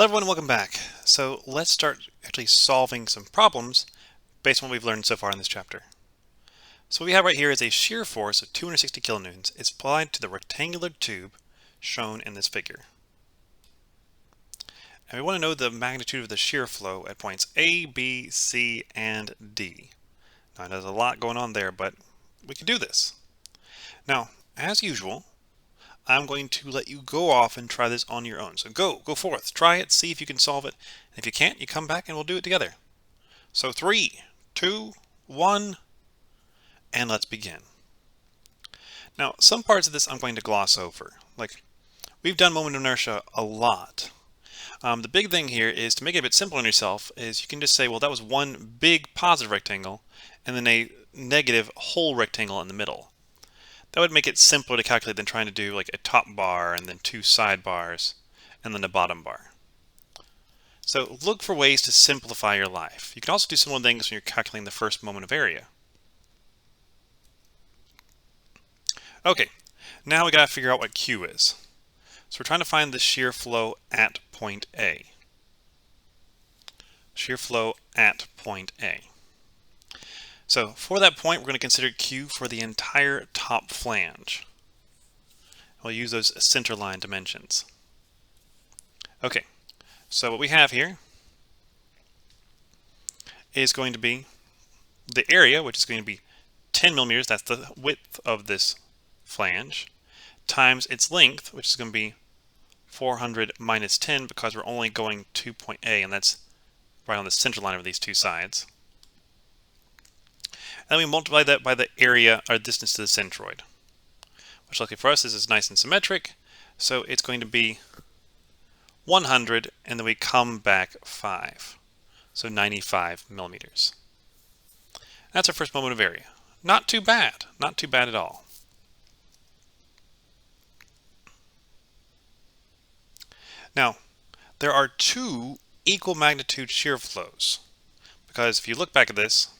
Hello everyone, welcome back. So let's start actually solving some problems based on what we've learned so far in this chapter. So what we have right here is a shear force of 260 kilonewtons. It's applied to the rectangular tube shown in this figure. And we want to know the magnitude of the shear flow at points A, B, C, and D. Now there's a lot going on there, but we can do this. Now, as usual, I'm going to let you go off and try this on your own. So go forth, try it, see if you can solve it. And if you can't, you come back and we'll do it together. So 3, 2, 1, and let's begin. Now, some parts of this I'm going to gloss over. Like, we've done moment of inertia a lot. The big thing here is to make it a bit simpler on yourself is you can just say, well, that was one big positive rectangle and then a negative whole rectangle in the middle. That would make it simpler to calculate than trying to do like a top bar and then two side bars and then a bottom bar. So look for ways to simplify your life. You can also do similar things when you're calculating the first moment of area. Okay, now we got to figure out what Q is. So we're trying to find the shear flow at point A. Shear flow at point A. So for that point, we're going to consider Q for the entire top flange. We'll use those center line dimensions. Okay, so what we have here is going to be the area, which is going to be 10 millimeters, that's the width of this flange, times its length, which is going to be 400 minus 10 because we're only going to point A, and that's right on the center line of these two sides. And then we multiply that by the area, or distance to the centroid, which luckily for us is nice and symmetric. So it's going to be 100, and then we come back 5. So 95 millimeters. That's our first moment of area. Not too bad. Not too bad at all. Now, there are two equal magnitude shear flows. Because if you look back at this,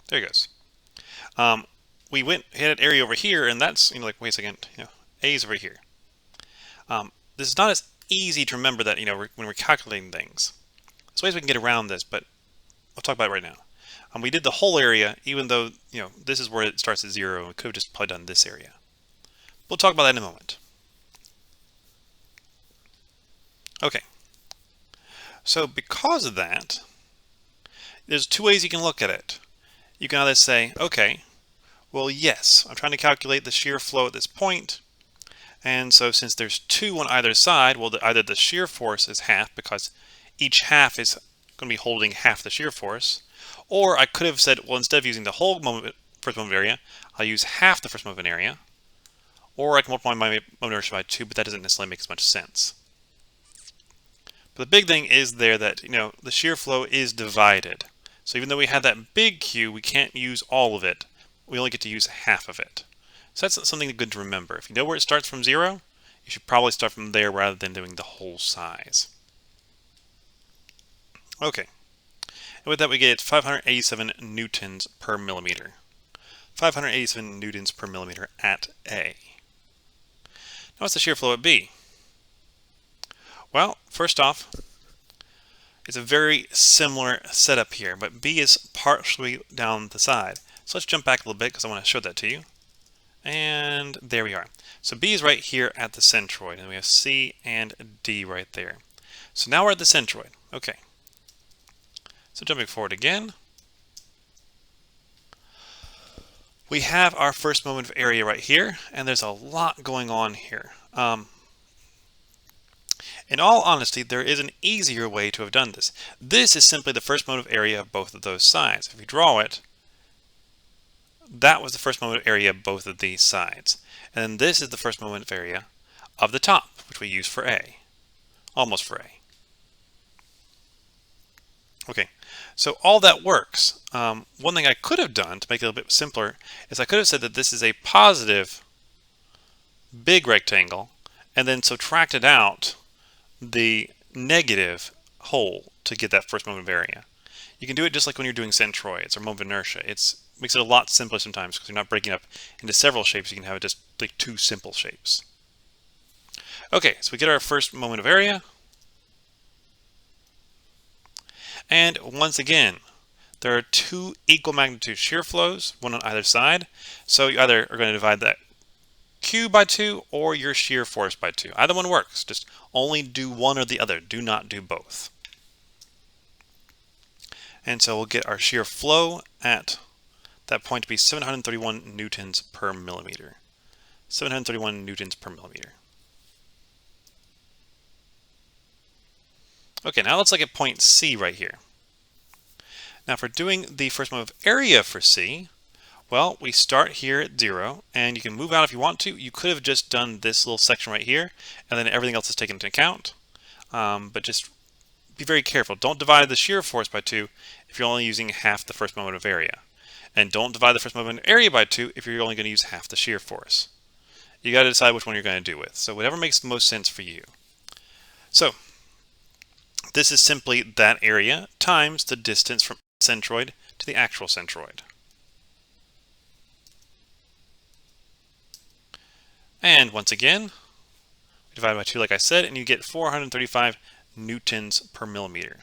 there it goes. We hit an area over here, and that's, like, wait a second, A is over here. This is not as easy to remember that, when we're calculating things. There's ways we can get around this, but I'll talk about it right now. We did the whole area, even though, this is where it starts at 0, and we could have just probably done this area. We'll talk about that in a moment. Okay. So because of that, there's two ways you can look at it. You can either say, okay, well, yes, I'm trying to calculate the shear flow at this point. And so since there's 2 on either side, well, either the shear force is half because each half is going to be holding half the shear force. Or I could have said, well, instead of using the whole first moment of area, I'll use half the first moment of area. Or I can multiply my moment of inertia by 2, but that doesn't necessarily make as much sense. But the big thing is there that, the shear flow is divided. So even though we have that big Q, we can't use all of it. We only get to use half of it. So that's something good to remember. If you know where it starts from 0, you should probably start from there rather than doing the whole size. Okay. And with that we get 587 newtons per millimeter. 587 newtons per millimeter at A. Now what's the shear flow at B? Well, first off, it's a very similar setup here, but B is partially down the side. So let's jump back a little bit because I want to show that to you. And there we are. So B is right here at the centroid, and we have C and D right there. So now we're at the centroid. Okay. So jumping forward again, we have our first moment of area right here, and there's a lot going on here. In all honesty, there is an easier way to have done this. This is simply the first moment of area of both of those sides. If you draw it, that was the first moment of area of both of these sides. And this is the first moment of area of the top, which we use for A. Almost for A. Okay, so all that works. One thing I could have done to make it a little bit simpler is I could have said that this is a positive big rectangle and then subtracted out the negative whole to get that first moment of area. You can do it just like when you're doing centroids or moment of inertia. It makes it a lot simpler sometimes because you're not breaking up into several shapes. You can have it just like two simple shapes. Okay, so we get our first moment of area. And once again, there are two equal magnitude shear flows, one on either side. So you either are going to divide that Q by 2 or your shear force by 2. Either one works. Just only do one or the other. Do not do both. And so we'll get our shear flow at that point to be 731 newtons per millimeter. 731 newtons per millimeter. Okay, now let's look at point C right here. Now for doing the first moment of area for C, well, we start here at 0, and you can move out if you want to. You could have just done this little section right here, and then everything else is taken into account. But just be very careful. Don't divide the shear force by 2 if you're only using half the first moment of area. And don't divide the first moment of area by 2 if you're only going to use half the shear force. You got to decide which one you're going to do with. So whatever makes the most sense for you. So this is simply that area times the distance from centroid to the actual centroid. And once again, divide by 2 like I said, and you get 435 newtons per millimeter.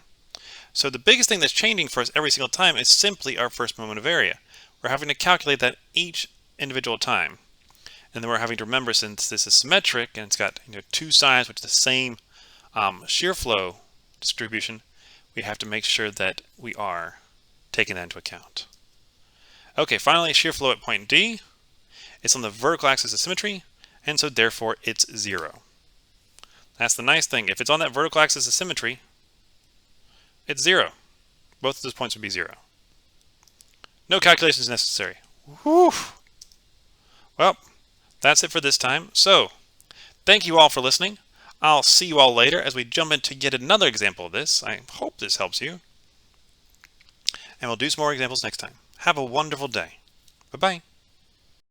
So the biggest thing that's changing for us every single time is simply our first moment of area. We're having to calculate that each individual time. And then we're having to remember, since this is symmetric and it's got two sides which is the same shear flow distribution, we have to make sure that we are taking that into account. Okay, finally, shear flow at point D. It's on the vertical axis of symmetry, and so therefore it's 0. That's the nice thing. If it's on that vertical axis of symmetry, it's 0. Both of those points would be 0. No calculations necessary. Whew. Well, that's it for this time. So, thank you all for listening. I'll see you all later as we jump into yet another example of this. I hope this helps you. And we'll do some more examples next time. Have a wonderful day. Bye-bye.